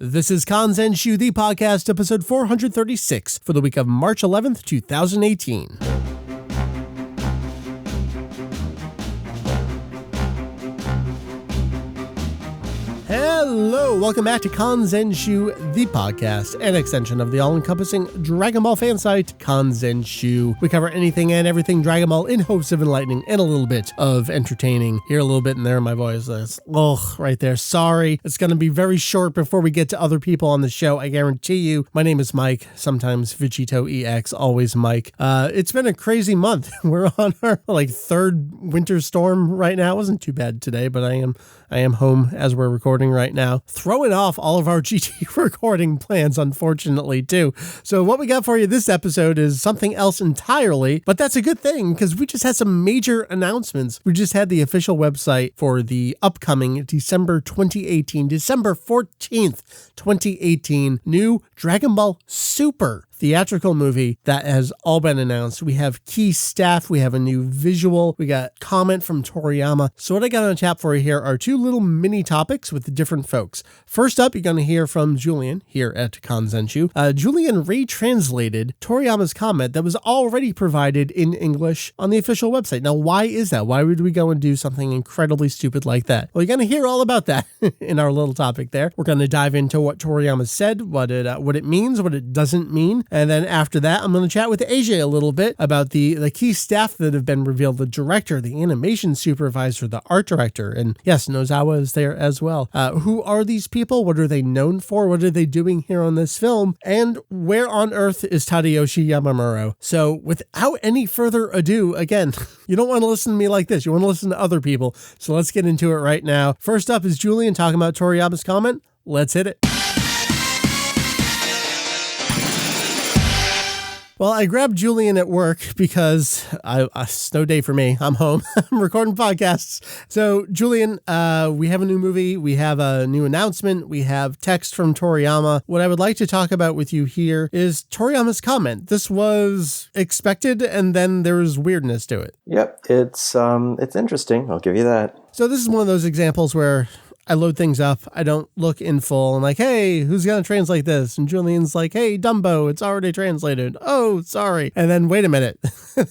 This is Kanzenshuu, the podcast, episode 436 for the week of March 11th, 2018. Hello, welcome back to Kanzenshuu, the podcast, an extension of the all-encompassing Dragon Ball fan site, Kanzenshuu. We cover anything and everything Dragon Ball in hopes of enlightening and a little bit of entertaining. Hear a little bit in there in my voice. That's, right there. Sorry. It's going to be very short before we get to other people on the show, I guarantee you. My name is Mike, sometimes Vegito EX, always Mike. It's been a crazy month. We're on our third winter storm right now. It wasn't too bad today, but I am home as we're recording right now, throwing off all of our GT recording plans, unfortunately, too. So what we got for you this episode is something else entirely, but that's a good thing because we just had some major announcements. We just had the official website for the upcoming December 14th, 2018, new Dragon Ball Super theatrical movie that has all been announced. We have key staff, we have a new visual, we got comment from Toriyama. So what I got on tap for you here are two little mini topics with different folks. First up, you're going to hear from Julian here at Kanzenshuu. Julian retranslated Toriyama's comment that was already provided in English on the official website. Now, why is that? Why would we go and do something incredibly stupid like that? Well, you're going to hear all about that in our little topic there. We're going to dive into what Toriyama said, what it means, what it doesn't mean. And then after that, I'm going to chat with Ajay a little bit about the key staff that have been revealed, the director, the animation supervisor, the art director, and yes, Nozawa is there as well. Who are these people? What are they known for? What are they doing here on this film? And where on earth is Tadayoshi Yamamuro? So without any further ado, again, you don't want to listen to me like this. You want to listen to other people. So let's get into it right now. First up is Julian talking about Toriyama's comment. Let's hit it. Well, I grabbed Julian at work because it's no day for me. I'm home. I'm recording podcasts. So, Julian, we have a new movie. We have a new announcement. We have text from Toriyama. What I would like to talk about with you here is Toriyama's comment. This was expected, and then there was weirdness to it. Yep, it's interesting. I'll give you that. So this is one of those examples where I load things up. I don't look in full. I'm like, hey, who's going to translate this? And Julian's like, hey, Dumbo, it's already translated. Oh, sorry. And then wait a minute.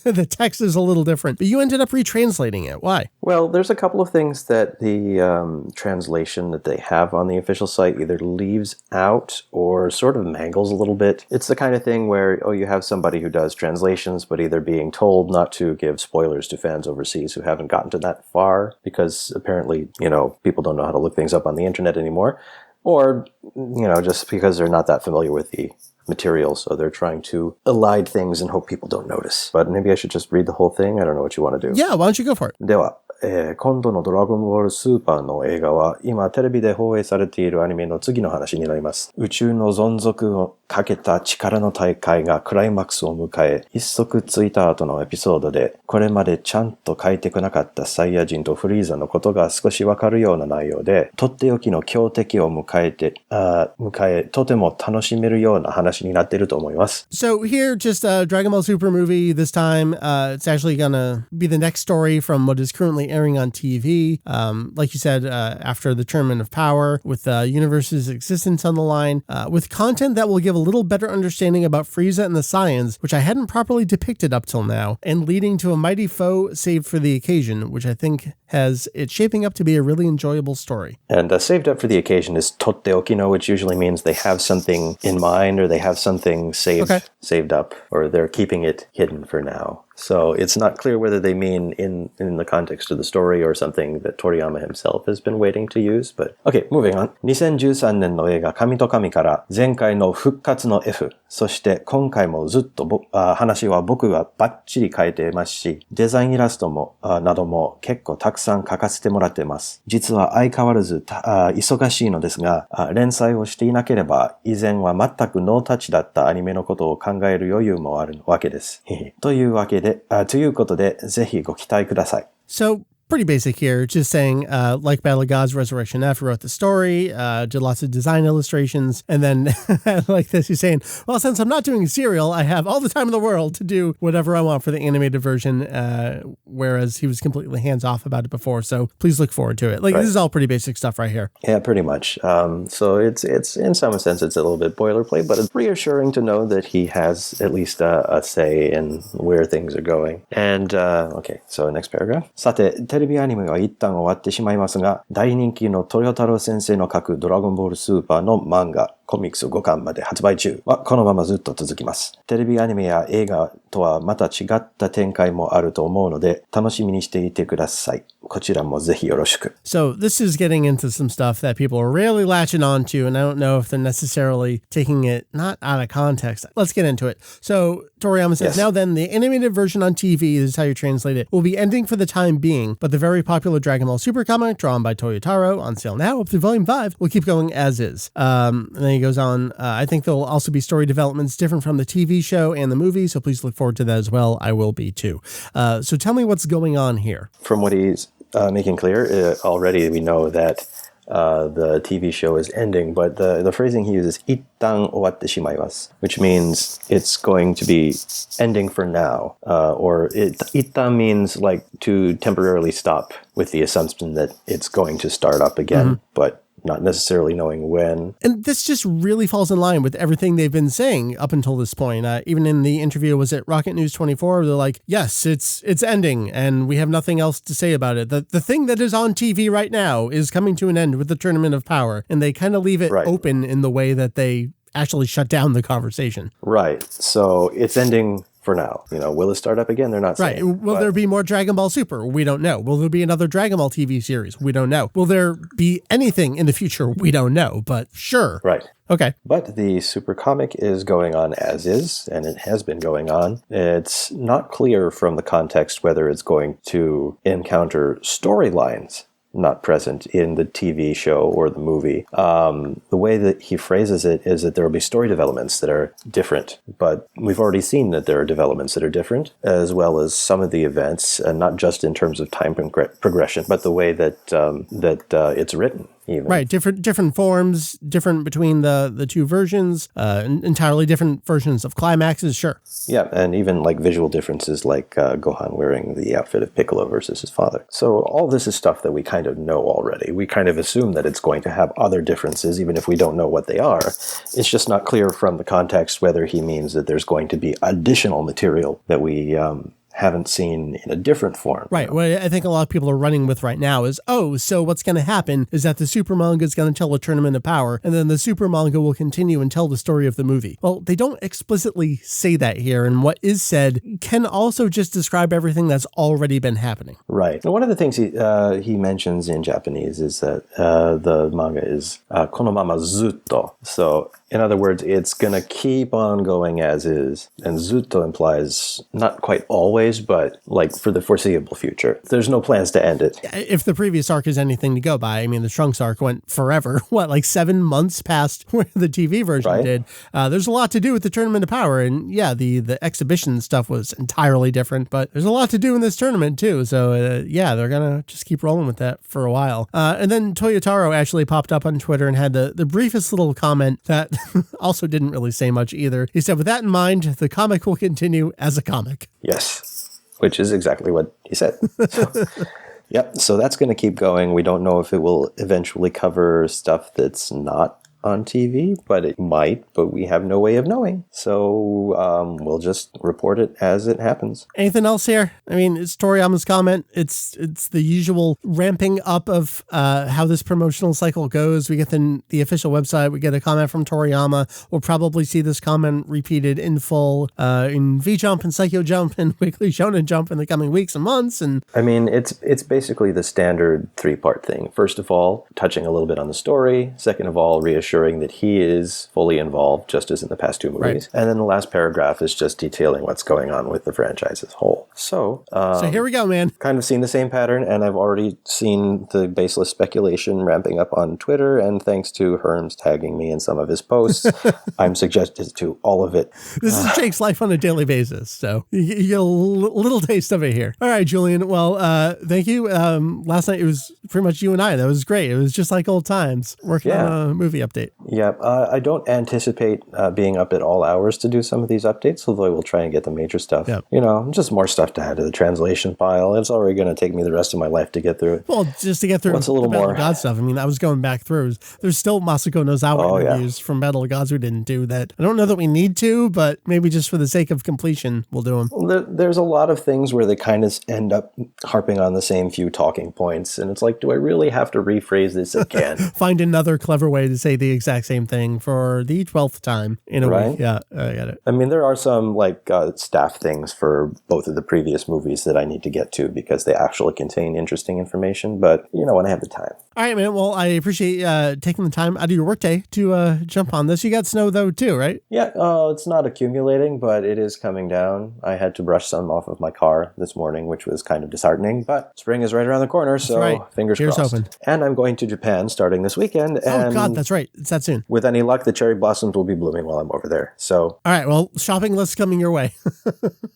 The text is a little different. But you ended up retranslating it. Why? Well, there's a couple of things that the translation that they have on the official site either leaves out or sort of mangles a little bit. It's the kind of thing where, you have somebody who does translations, but either being told not to give spoilers to fans overseas who haven't gotten to that far because apparently, people don't know how to look things up on the internet anymore, or just because they're not that familiar with the material, so they're trying to elide things and hope people don't notice. But maybe I should just read the whole thing. I don't know what you want to do. Yeah, why don't you go for it? では、今度のドラゴンボールスーパーの映画は今テレビで放映されているアニメの次の話になります。宇宙の存続をかけた力の大会がクライマックスを迎え、一足ついた後のエピソードでこれまでちゃんと書いてこなかったサイヤ人とフリーザのことが少しわかるような内容で、とっておきの強敵を迎えとても楽しめるような話になっていると思います。So here, just a Dragon Ball Super movie. This time, it's actually gonna be the next story from what is currently airing on TV. Like you said, after the Tournament of Power, with the universe's existence on the line, with content that will give a little better understanding about Frieza and the Saiyans, which I hadn't properly depicted up till now, and leading to a mighty foe saved for the occasion, which I think has it shaping up to be a really enjoyable story. And saved up for the occasion is totteokino, which usually means they have something in mind or they have something saved up, or they're keeping it hidden for now. So it's not clear whether they mean in the context of the story or something that Toriyama himself has been waiting to use. But okay, moving on. 2013年の映画神と神から前回の復活の F、そして今回もずっと話は僕がバッチリ書いてますし、デザインイラストもなども結構たくさん書かせてもらってます。実は相変わらず忙しいのですが、連載をしていなければ以前は全くノータッチだったアニメのことを考える余裕もあるわけです。ということで、ぜひご期待ください。So pretty basic here. Just saying, like Battle of Gods, Resurrection F wrote the story, did lots of design illustrations, and then like this, he's saying, well, since I'm not doing serial, I have all the time in the world to do whatever I want for the animated version, whereas he was completely hands-off about it before, so please look forward to it. Like, This is all pretty basic stuff right here. Yeah, pretty much. So it's in some sense, it's a little bit boilerplate, but it's reassuring to know that he has at least a say in where things are going. And, okay, so next paragraph. さて、テレビアニメは一旦終わってしまいますが、大人気の豊太郎先生の書くドラゴンボールスーパーの漫画、コミックス5巻まで発売中はこのままずっと続きます。テレビアニメや映画とはまた違った展開もあると思うので、楽しみにしていてください。こちらもぜひよろしく。So this is getting into some stuff that people are really latching on to, and I don't know if they're necessarily taking it not out of context. Let's get into it. So Toriyama says, Now then, the animated version on TV, this is how you translate it, will be ending for the time being, but the very popular Dragon Ball Super comic drawn by Toyotaro, on sale now up through Volume 5, will keep going as is. And then he goes on, I think there will also be story developments different from the TV show and the movie, so please look forward to that as well. I will be too. So tell me what's going on here. From what he's making clear, already we know that the TV show is ending, but the phrasing he uses, 一旦終わってしまいます, which means it's going to be ending for now. Or 一旦 means like to temporarily stop with the assumption that it's going to start up again, but not necessarily knowing when. And this just really falls in line with everything they've been saying up until this point. Even in the interview, was it Rocket News 24? They're like, yes, it's ending, and we have nothing else to say about it. The thing that is on TV right now is coming to an end with the Tournament of Power, and they kind of leave it open in the way that they actually shut down the conversation. Right. So it's ending for now. Will it start up again? They're not saying. Right. Will there be more Dragon Ball Super? We don't know. Will there be another Dragon Ball TV series? We don't know. Will there be anything in the future? We don't know, but sure. Right. Okay. But the Super comic is going on as is, and it has been going on. It's not clear from the context whether it's going to encounter storylines not present in the TV show or the movie. The way that he phrases it is that there will be story developments that are different, but we've already seen that there are developments that are different, as well as some of the events, and not just in terms of time progression, but the way that it's written. Even. Right, different forms, different between the two versions, entirely different versions of climaxes, sure. Yeah, and even like visual differences, like Gohan wearing the outfit of Piccolo versus his father. So all this is stuff that we kind of know already. We kind of assume that it's going to have other differences, even if we don't know what they are. It's just not clear from the context whether he means that there's going to be additional material that we haven't seen in a different form. Right. What I think a lot of people are running with right now is, so what's going to happen is that the Super manga is going to tell a Tournament of Power, and then the Super manga will continue and tell the story of the movie. Well, they don't explicitly say that here, and what is said can also just describe everything that's already been happening. Right. And one of the things he mentions in Japanese is that the manga is konomama zutto. So, in other words, it's going to keep on going as is, and zutto implies not quite always, but like for the foreseeable future. There's no plans to end it. If the previous arc is anything to go by, I mean, the Trunks arc went forever. Like 7 months past where the TV version did. There's a lot to do with the Tournament of Power, and yeah, the exhibition stuff was entirely different, but there's a lot to do in this tournament too. So yeah, they're gonna just keep rolling with that for a while. And then Toyotaro actually popped up on Twitter and had the briefest little comment that also didn't really say much either. He said, with that in mind, the comic will continue as a comic. Yes. Which is exactly what he said. So that's going to keep going. We don't know if it will eventually cover stuff that's not on TV, but it might, but we have no way of knowing. So we'll just report it as it happens. Anything else here? I mean, it's Toriyama's comment. It's the usual ramping up of how this promotional cycle goes. We get the official website. We get a comment from Toriyama. We'll probably see this comment repeated in full in V-Jump and Psycho Jump and Weekly Shonen Jump in the coming weeks and months. And I mean, it's basically the standard 3-part thing. First of all, touching a little bit on the story. Second of all, reassuring ensuring that he is fully involved, just as in the past two movies. And then the last paragraph is just detailing what's going on with the franchise as a whole. So here we go, man. Kind of seen the same pattern, and I've already seen the baseless speculation ramping up on Twitter, and thanks to Herms tagging me in some of his posts, I'm suggested to all of it. This is Jake's life on a daily basis, so you get a little taste of it here. All right, Julian. Well, thank you. Last night it was pretty much you and I. That was great. It was just like old times working on a movie update. Yeah, I don't anticipate being up at all hours to do some of these updates, although I will try and get the major stuff. Yep. Just more stuff to add to the translation file. It's already going to take me the rest of my life to get through it. Well, just to get through What's a little the Battle more of Gods stuff. I mean, I was going back through. There's still Masako Nozawa interviews from Battle of Gods we didn't do that. I don't know that we need to, but maybe just for the sake of completion, we'll do them. Well, there's a lot of things where they kind of end up harping on the same few talking points, and it's like, do I really have to rephrase this again? Find another clever way to say the exact same thing for the 12th time in a week. Yeah, I get it. I mean, there are some staff things for both of the previous movies that I need to get to because they actually contain interesting information, but when I have the time. All right, man. Well, I appreciate taking the time out of your workday to jump on this. You got snow, though, too, right? Yeah, it's not accumulating, but it is coming down. I had to brush some off of my car this morning, which was kind of disheartening, but spring is right around the corner, so fingers crossed. Open. And I'm going to Japan starting this weekend. And God, that's right. It's that soon. With any luck, the cherry blossoms will be blooming while I'm over there. So, all right, well, shopping list coming your way.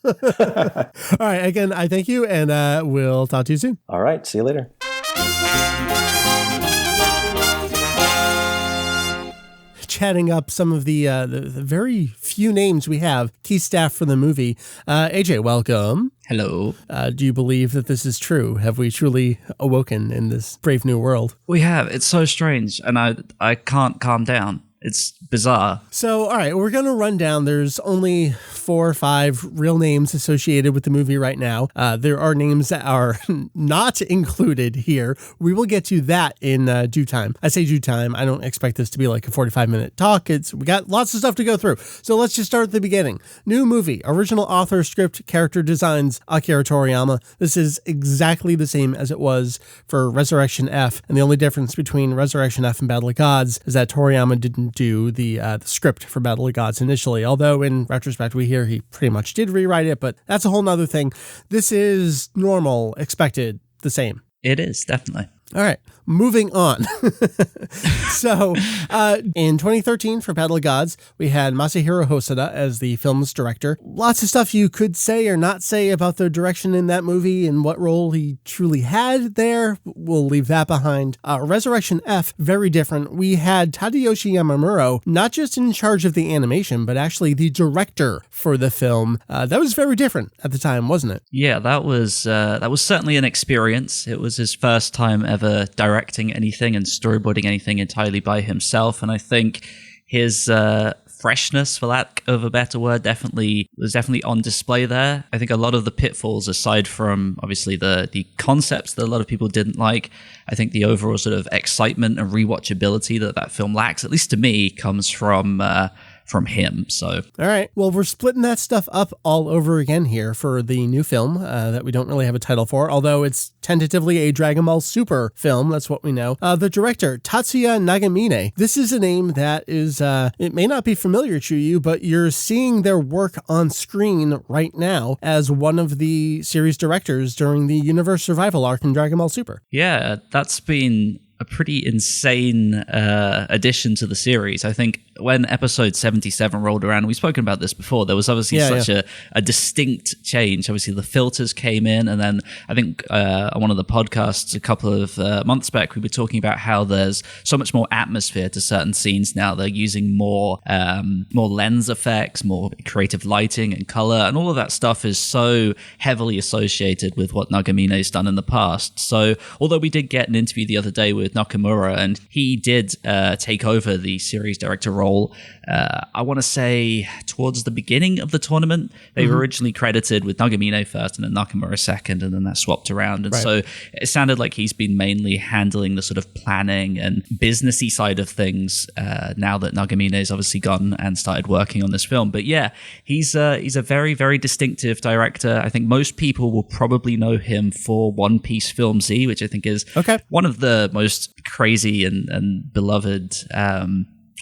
All right, again, I thank you, and we'll talk to you soon. All right, see you later. Chatting up some of the very few names we have, key staff for the movie. Ajay, welcome. Hello. Do you believe that this is true? Have we truly awoken in this brave new world? We have. It's so strange, and I can't calm down. It's bizarre. So, all right, we're going to run down. There's only 4 or 5 real names associated with the movie right now. There are names that are not included here. We will get to that in due time. I say due time. I don't expect this to be like a 45-minute talk. We got lots of stuff to go through. So let's just start at the beginning. New movie, original author, script, character designs, Akira Toriyama. This is exactly the same as it was for Resurrection F. And the only difference between Resurrection F and Battle of Gods is that Toriyama didn't do the script for Battle of Gods initially, although in retrospect we hear he pretty much did rewrite it, but that's a whole nother thing. This is normal, expected, the same. It is, definitely. All right, moving on. So, in 2013 for Battle of Gods, we had Masahiro Hosoda as the film's director. Lots of stuff you could say or not say about the direction in that movie and what role he truly had there. We'll leave that behind. Resurrection F, very different. We had Tadayoshi Yamamuro, not just in charge of the animation, but actually the director for the film. That was very different at the time, wasn't it? Yeah, that was certainly an experience. It was his first time ever directing anything and storyboarding anything entirely by himself, and I think his freshness, for lack of a better word, was definitely on display there. I think a lot of the pitfalls, aside from obviously the concepts that a lot of people didn't like, I think the overall sort of excitement and rewatchability that film lacks, at least to me, comes from him. So, all right. Well, we're splitting that stuff up all over again here for the new film that we don't really have a title for, although it's tentatively a Dragon Ball Super film. That's what we know. The director, Tatsuya Nagamine. This is a name that is, it may not be familiar to you, but you're seeing their work on screen right now as one of the series directors during the Universe Survival arc in Dragon Ball Super. Yeah, that's been a pretty insane addition to the series. I think when episode 77 rolled around, we've spoken about this before, there was obviously a distinct change. Obviously the filters came in, and then I think on one of the podcasts a couple of months back, we were talking about how there's so much more atmosphere to certain scenes now. They're using more lens effects, more creative lighting and color, and all of that stuff is so heavily associated with what Nagamine's done in the past. So although we did get an interview the other day with Nakamura, and he did take over the series director role, I want to say towards the beginning of the tournament. They were originally credited with Nagamine first and then Nakamura second, and then that swapped around. And so it sounded like he's been mainly handling the sort of planning and businessy side of things now that Nagamine has obviously gone and started working on this film. But yeah, he's a very, very distinctive director. I think most people will probably know him for One Piece Film Z, which I think is one of the most crazy and beloved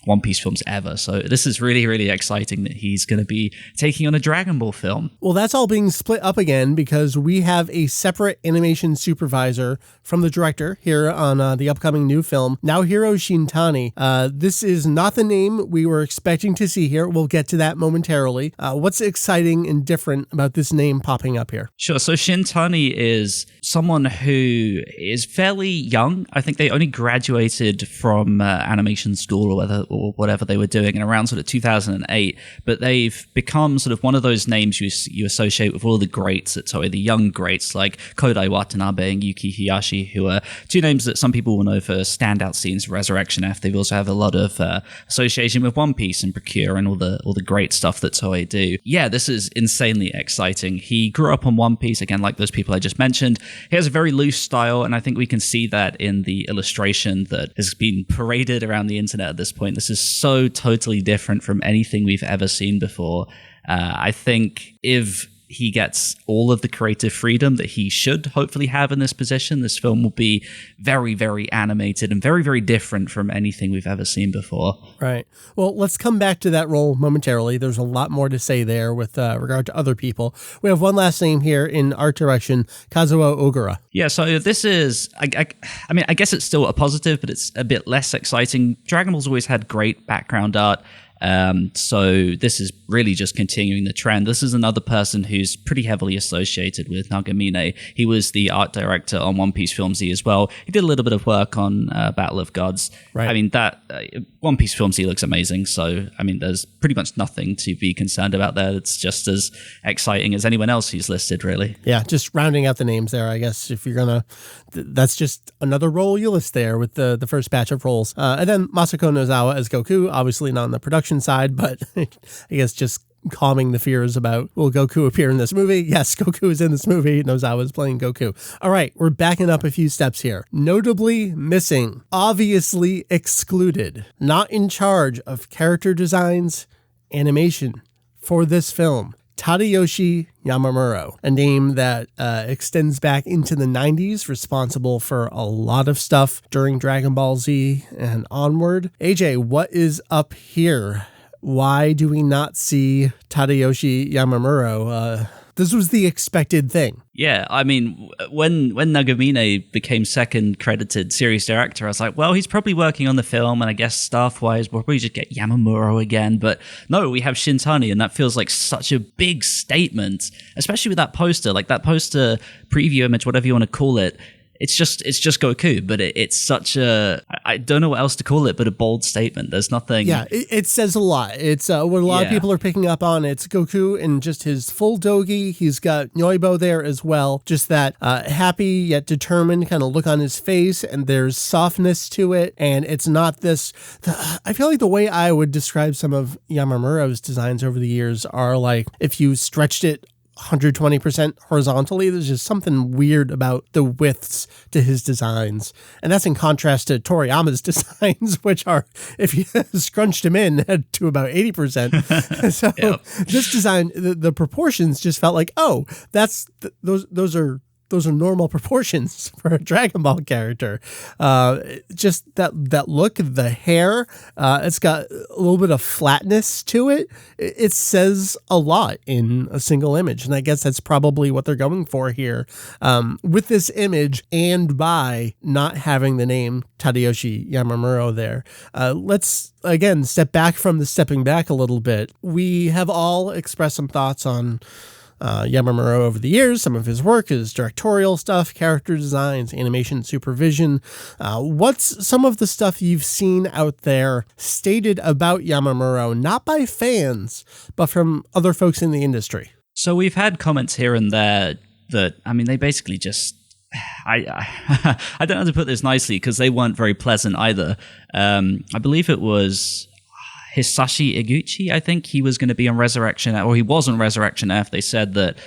One Piece films ever. So this is really, really exciting that he's going to be taking on a Dragon Ball film. Well, that's all being split up again because we have a separate animation supervisor from the director here on the upcoming new film, Naohiro Shintani. This is not the name we were expecting to see here. We'll get to that momentarily. What's exciting and different about this name popping up here? Sure. So Shintani is someone who is fairly young. I think they only graduated from animation school or whatever they were doing in around sort of 2008, but they've become sort of one of those names you associate with all the greats at Toei, the young greats like Kodai Watanabe and Yuki Hiyashi, who are two names that some people will know for standout scenes of Resurrection F. They've also have a lot of association with One Piece and Precure and all the great stuff that Toei do. Yeah, this is insanely exciting. He grew up on One Piece, again, like those people I just mentioned. He has a very loose style, and I think we can see that in the illustration that has been paraded around the internet at this point. This is so totally different from anything we've ever seen before. I think if he gets all of the creative freedom that he should hopefully have in this position, this film will be very, very animated and very, very different from anything we've ever seen before. Right. Well, let's come back to that role momentarily. There's a lot more to say there with regard to other people. We have one last name here in art direction, Kazuo Ogura. Yeah, so this is, I mean, I guess it's still a positive, but it's a bit less exciting. Dragon Ball's always had great background art. So this is really just continuing the trend. This is another person who's pretty heavily associated with Nagamine. He was the art director on One Piece Film Z as well. He did a little bit of work on Battle of Gods. Right. I mean, that One Piece Film Z looks amazing. So, I mean, there's pretty much nothing to be concerned about there. It's just as exciting as anyone else who's listed, really. Yeah, just rounding out the names there, I guess, if you're going to, that's just another role you list there with the first batch of roles. And then Masako Nozawa as Goku, obviously not on the production side, but I guess just calming the fears about, will Goku appear in this movie? Yes, Goku is in this movie. Nozawa is playing Goku. All right, we're backing up a few steps here. Notably missing, obviously excluded, not in charge of character designs, animation for this film, Tadayoshi Yamamuro, a name that extends back into the 90s, responsible for a lot of stuff during Dragon Ball Z and onward. AJ, what is up here? Why do we not see Tadayoshi Yamamuro? This was the expected thing. Yeah, I mean, when Nagamine became second credited series director, I was like, well, he's probably working on the film, and I guess staff-wise, we'll probably just get Yamamuro again. But no, we have Shintani, and that feels like such a big statement, especially with that poster, like that poster preview image, whatever you want to call it. It's just Goku, but it's such a, I don't know what else to call it, but a bold statement. There's nothing. Yeah, it says a lot. It's what a lot of people are picking up on. It's Goku in just his full dogi. He's got Nyoibo there as well. Just that happy yet determined kind of look on his face, and there's softness to it. And it's not this, I feel like the way I would describe some of Yamamuro's designs over the years are like if you stretched it 120% horizontally. There's just something weird about the widths to his designs. And that's in contrast to Toriyama's designs, which are, if you scrunched him in, to about 80%. So this design, the proportions just felt like, oh, those are normal proportions for a Dragon Ball character. Just that look, the hair, it's got a little bit of flatness to it. It says a lot in a single image. And I guess that's probably what they're going for here with this image and by not having the name Tadayoshi Yamamuro there. Let's, again, step back from the stepping back a little bit. We have all expressed some thoughts on Yamamuro over the years, some of his work, his directorial stuff, character designs, animation supervision. What's some of the stuff you've seen out there stated about Yamamuro, not by fans, but from other folks in the industry? So we've had comments here and there that, I mean, they basically just, I don't know how to put this nicely because they weren't very pleasant either. I believe it was Hisashi Iguchi, I think he was going to be on Resurrection, or he was on Resurrection F. They said that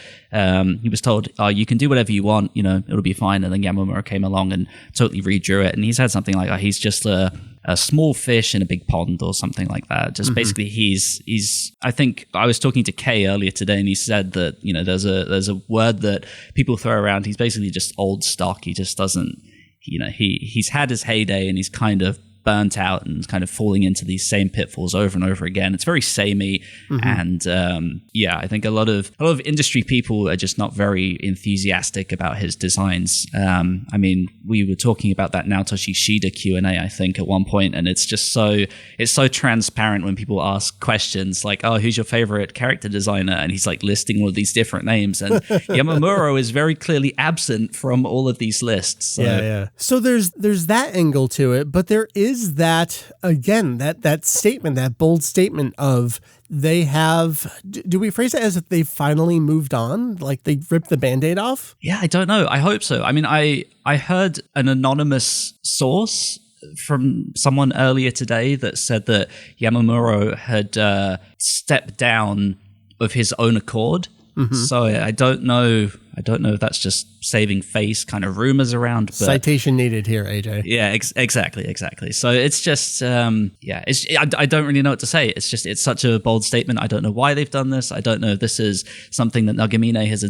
he was told, you can do whatever you want, it'll be fine. And then Yamamuro came along and totally redrew it. And he said something like, he's just a small fish in a big pond or something like that. Just basically he's, I think I was talking to Kay earlier today and he said that, there's a word that people throw around. He's basically just old stock. He just doesn't, he's had his heyday and he's kind of burnt out and kind of falling into these same pitfalls over and over again. It's very samey, and I think a lot of industry people are just not very enthusiastic about his designs. I mean, we were talking about that Naotoshi Shida Q&A, I think, at one point, and it's so transparent when people ask questions like, "Oh, who's your favorite character designer?" and he's like listing all of these different names, and Yamamuro is very clearly absent from all of these lists. So. So there's that angle to it, but there is that, again, that statement, that bold statement of they have, do we phrase it as if they finally moved on? Like they ripped the Band-Aid off? Yeah, I don't know. I hope so. I mean, I heard an anonymous source from someone earlier today that said that Yamamuro had stepped down of his own accord. So I don't know if that's just saving face kind of rumors around. But citation needed here, AJ. Yeah, exactly. So it's just, I don't really know what to say. It's such a bold statement. I don't know why they've done this. I don't know if this is something that Nagamine has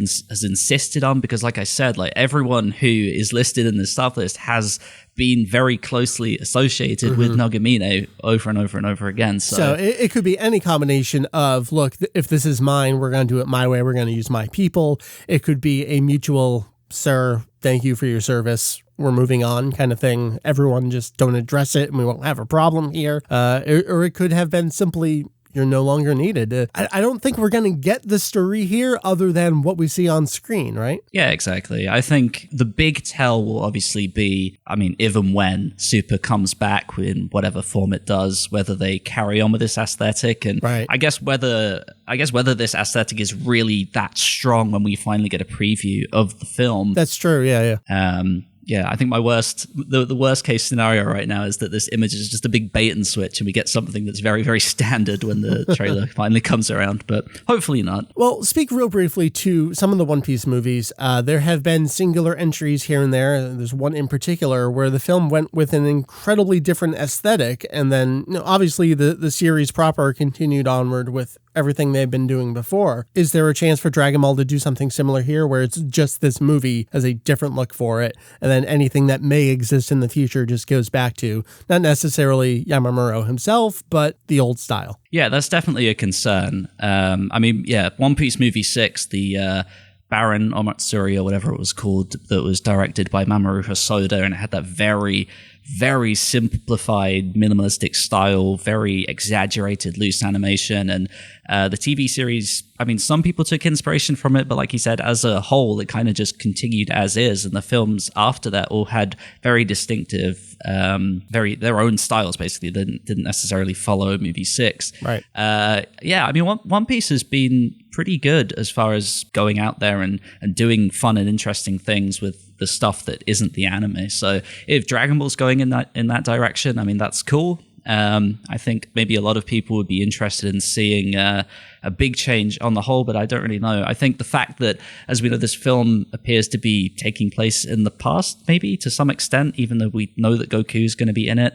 insisted on, because like I said, like everyone who is listed in the staff list has been very closely associated with Nagamine over and over and over again. So it could be any combination of, look, if this is mine, we're going to do it my way. We're going to use my people. It could be a mutual, sir, thank you for your service, we're moving on kind of thing. Everyone just don't address it and we won't have a problem here. Or it could have been simply, you're no longer needed. I don't think we're going to get the story here other than what we see on screen, right? Yeah, exactly. I think the big tell will obviously be, I mean, even when Super comes back in whatever form it does, whether they carry on with this aesthetic, and right. I guess whether this aesthetic is really that strong when we finally get a preview of the film. That's true. Yeah. Yeah, I think the worst case scenario right now is that this image is just a big bait and switch and we get something that's very, very standard when the trailer finally comes around, but hopefully not. Well, speak real briefly to some of the One Piece movies. There have been singular entries here and there. There's one in particular where the film went with an incredibly different aesthetic, and then obviously the series proper continued onward with everything they've been doing before. Is there a chance for Dragon Ball to do something similar here where it's just this movie has a different look for it, and then anything that may exist in the future just goes back to not necessarily Yamamuro himself, but the old style? Yeah, that's definitely a concern. I mean, yeah, One Piece Movie 6, the Baron Omatsuri or whatever it was called, that was directed by Mamoru Hosoda, and it had that very, very simplified, minimalistic style, very exaggerated, loose animation. And the TV series, I mean, some people took inspiration from it, but like you said, as a whole, it kind of just continued as is. And the films after that all had very distinctive, their own styles, basically. They didn't necessarily follow movie 6. Right. Yeah, I mean, One Piece has been pretty good as far as going out there and doing fun and interesting things with the stuff that isn't the anime. So if Dragon Ball's going in that direction, I mean, that's cool. I think maybe a lot of people would be interested in seeing a big change on the whole, but I don't really know. I think the fact that, as we know, this film appears to be taking place in the past, maybe to some extent, even though we know that Goku's going to be in it.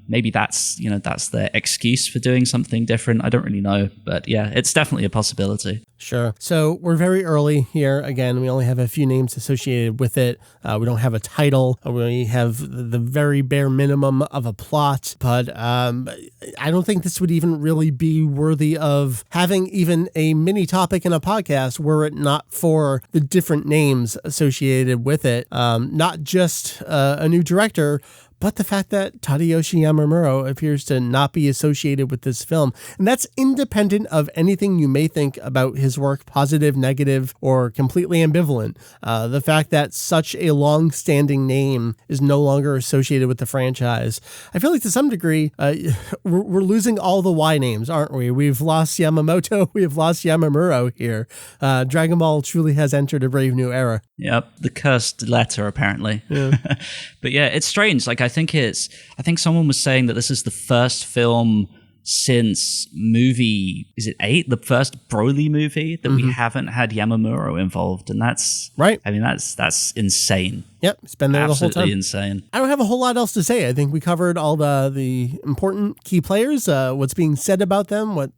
Maybe that's their excuse for doing something different. I don't really know, but yeah, it's definitely a possibility. Sure. So we're very early here. Again, we only have a few names associated with it. We don't have a title. We have the very bare minimum of a plot, but I don't think this would even really be worthy of having even a mini topic in a podcast were it not for the different names associated with it. Not just a new director, but the fact that Tadayoshi Yamamuro appears to not be associated with this film. And that's independent of anything you may think about his work, positive, negative, or completely ambivalent. The fact that such a long-standing name is no longer associated with the franchise. I feel like to some degree, we're losing all the Y names, aren't we? We've lost Yamamoto, we've lost Yamamuro here. Dragon Ball truly has entered a brave new era. Yep, the cursed letter, apparently. Yeah. But yeah, it's strange. Like, I think someone was saying that this is the first film since movie, is it 8? The first Broly movie that we haven't had Yamamuro involved. And that's right. I mean, that's insane. Yep, it's been there the whole time. Absolutely insane. I don't have a whole lot else to say. I think we covered all the important key players, what's being said about them, what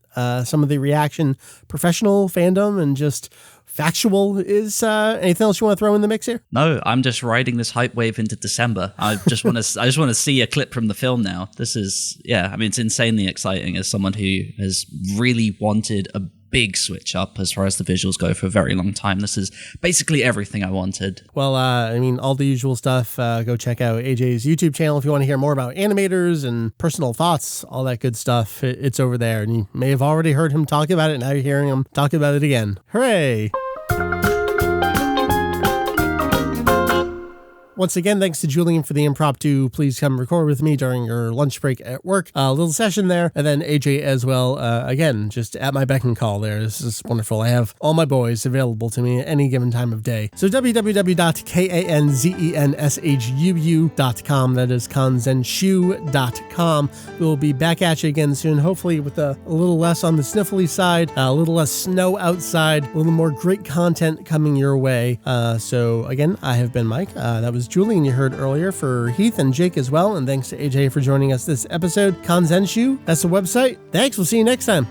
some of the reaction, professional fandom, and just factual is. Anything else you want to throw in the mix here? No, I'm just riding this hype wave into December. I just want to see a clip from the film now. This is, it's insanely exciting as someone who has really wanted a big switch up as far as the visuals go for a very long time. This is basically everything I wanted. Well, all the usual stuff. Go check out AJ's YouTube channel if you want to hear more about animators and personal thoughts, all that good stuff. It's over there, and you may have already heard him talk about it. Now you're hearing him talk about it again. Hooray! Once again, thanks to Julian for the impromptu. Please come record with me during your lunch break at work. A little session there. And then AJ as well. Again, just at my beck and call there. This is wonderful. I have all my boys available to me at any given time of day. So www.kanzenshuu.com. That is kanzenshuu.com. We'll be back at you again soon, hopefully with a little less on the sniffly side, a little less snow outside, a little more great content coming your way. So again, I have been Mike. That was Julian you heard earlier, for Heath and Jake as well. And thanks to AJ for joining us this episode. Kanzenshuu, that's the website. Thanks. We'll see you next time.